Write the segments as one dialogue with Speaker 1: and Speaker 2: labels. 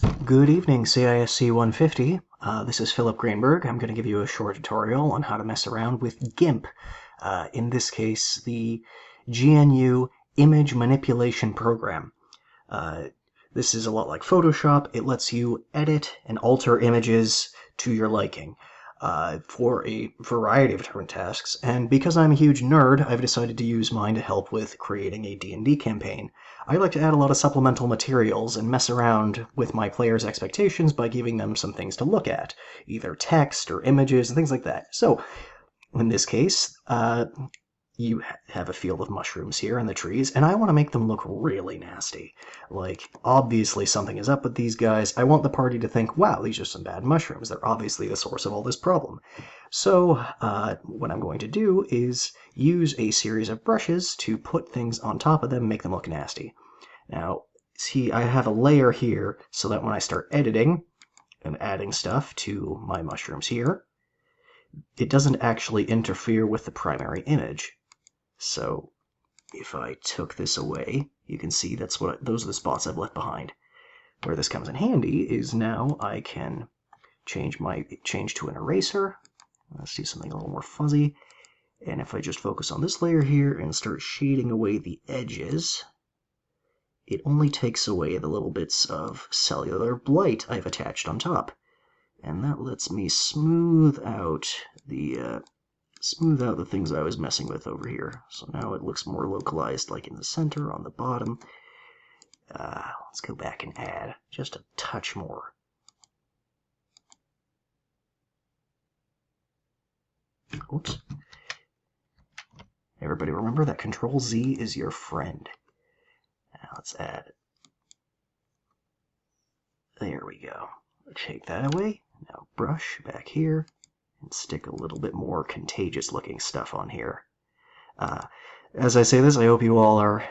Speaker 1: Good evening, CISC 150. This is Philip Greenberg. I'm going to give you a short tutorial on how to mess around with GIMP. In this case, the GNU Image Manipulation Program. This is a lot like Photoshop. It lets you edit and alter images to your liking for a variety of different tasks. And because I'm a huge nerd, I've decided to use mine to help with creating a D&D campaign. I like to add a lot of supplemental materials and mess around with my players' expectations by giving them some things to look at, either text or images and things like that. So, in this case, you have a field of mushrooms here in the trees, and I want to make them look really nasty. Like, obviously something is up with these guys. I want the party to think, wow, these are some bad mushrooms. They're obviously the source of all this problem. So, what I'm going to do is use a series of brushes to put things on top of them, make them look nasty. Now, see, I have a layer here so that when I start editing and adding stuff to my mushrooms here, it doesn't actually interfere with the primary image. So if I took this away, you can see those are the spots I've left behind. Where this comes in handy is now I can change to an eraser. Let's do something a little more fuzzy. And if I just focus on this layer here and start shading away the edges, it only takes away the little bits of cellular blight I've attached on top. And that lets me smooth out the things I was messing with over here. So now it looks more localized, like in the center, on the bottom. Let's go back and add just a touch more. Oops. Everybody remember that Control-Z is your friend. Now let's add. There we go. Take that away. Now brush back here and stick a little bit more contagious looking stuff on here. As I say this, I hope you all are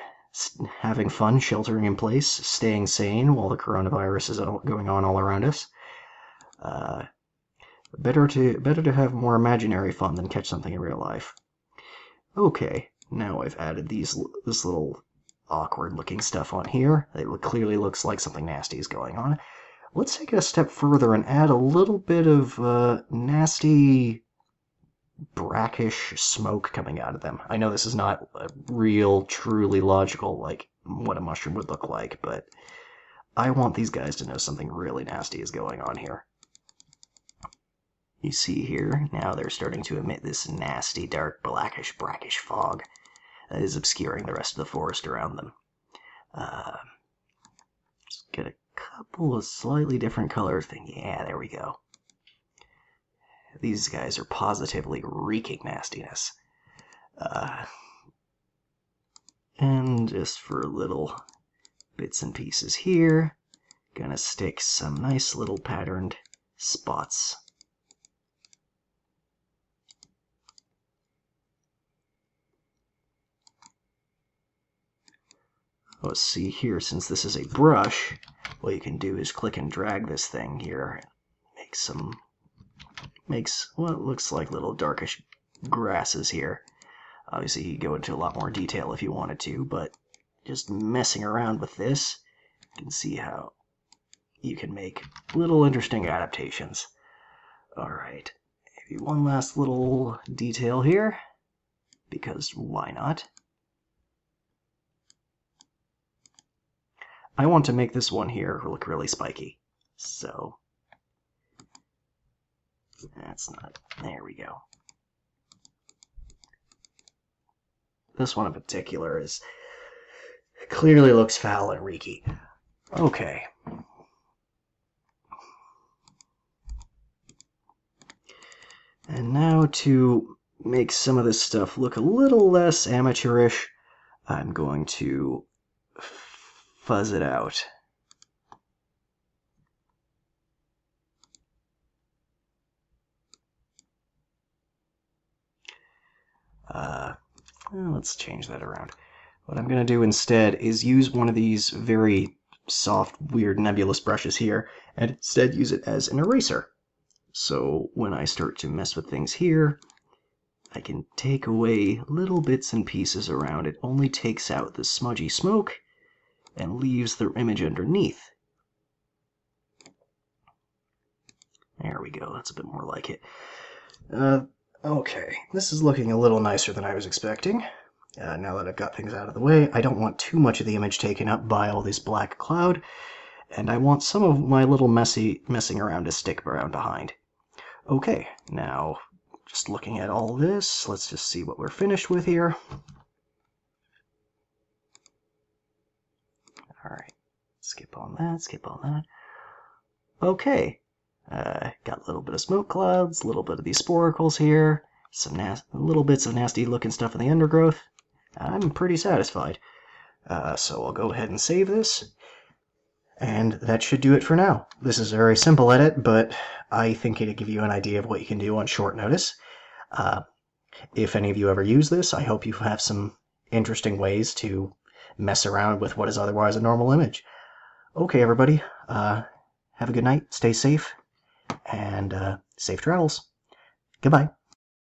Speaker 1: having fun sheltering in place, staying sane while the coronavirus is going on all around us. Better to have more imaginary fun than catch something in real life. Okay, now I've added this little awkward looking stuff on here. It clearly looks like something nasty is going on. Let's take it a step further and add a little bit of nasty, brackish smoke coming out of them. I know this is not a real, truly logical, like what a mushroom would look like, but I want these guys to know something really nasty is going on here. You see here, now they're starting to emit this nasty, dark, blackish, brackish fog that is obscuring the rest of the forest around them. Let's get a couple of slightly different colors. Yeah, there we go. These guys are positively reeking nastiness. And just for little bits and pieces here, gonna stick some nice little patterned spots. Let's see here, since this is a brush, what you can do is click and drag this thing here. Makes what looks like little darkish grasses here. Obviously you could go into a lot more detail if you wanted to, but just messing around with this, you can see how you can make little interesting adaptations. Alright, maybe one last little detail here, because why not? I want to make this one here look really spiky, so that's not, there we go. This one in particular clearly looks foul and reeky. Okay. And now to make some of this stuff look a little less amateurish, I'm going to fuzz it out. Let's change that around. What I'm going to do instead is use one of these very soft, weird, nebulous brushes here, and instead use it as an eraser. So when I start to mess with things here, I can take away little bits and pieces around. It only takes out the smudgy smoke and leaves the image underneath. There we go, that's a bit more like it. Okay, this is looking a little nicer than I was expecting. Now that I've got things out of the way, I don't want too much of the image taken up by all this black cloud, and I want some of my little messing around to stick around behind. Okay, now just looking at all this, let's just see what we're finished with here. Alright, skip on that, skip on that. Okay, got a little bit of smoke clouds, a little bit of these sporacles here, some little bits of nasty looking stuff in the undergrowth. I'm pretty satisfied. So I'll go ahead and save this. And that should do it for now. This is a very simple edit, but I think it'll give you an idea of what you can do on short notice. If any of you ever use this, I hope you have some interesting ways to mess around with what is otherwise a normal image. Okay, everybody. Have a good night. Stay safe. And safe travels. Goodbye.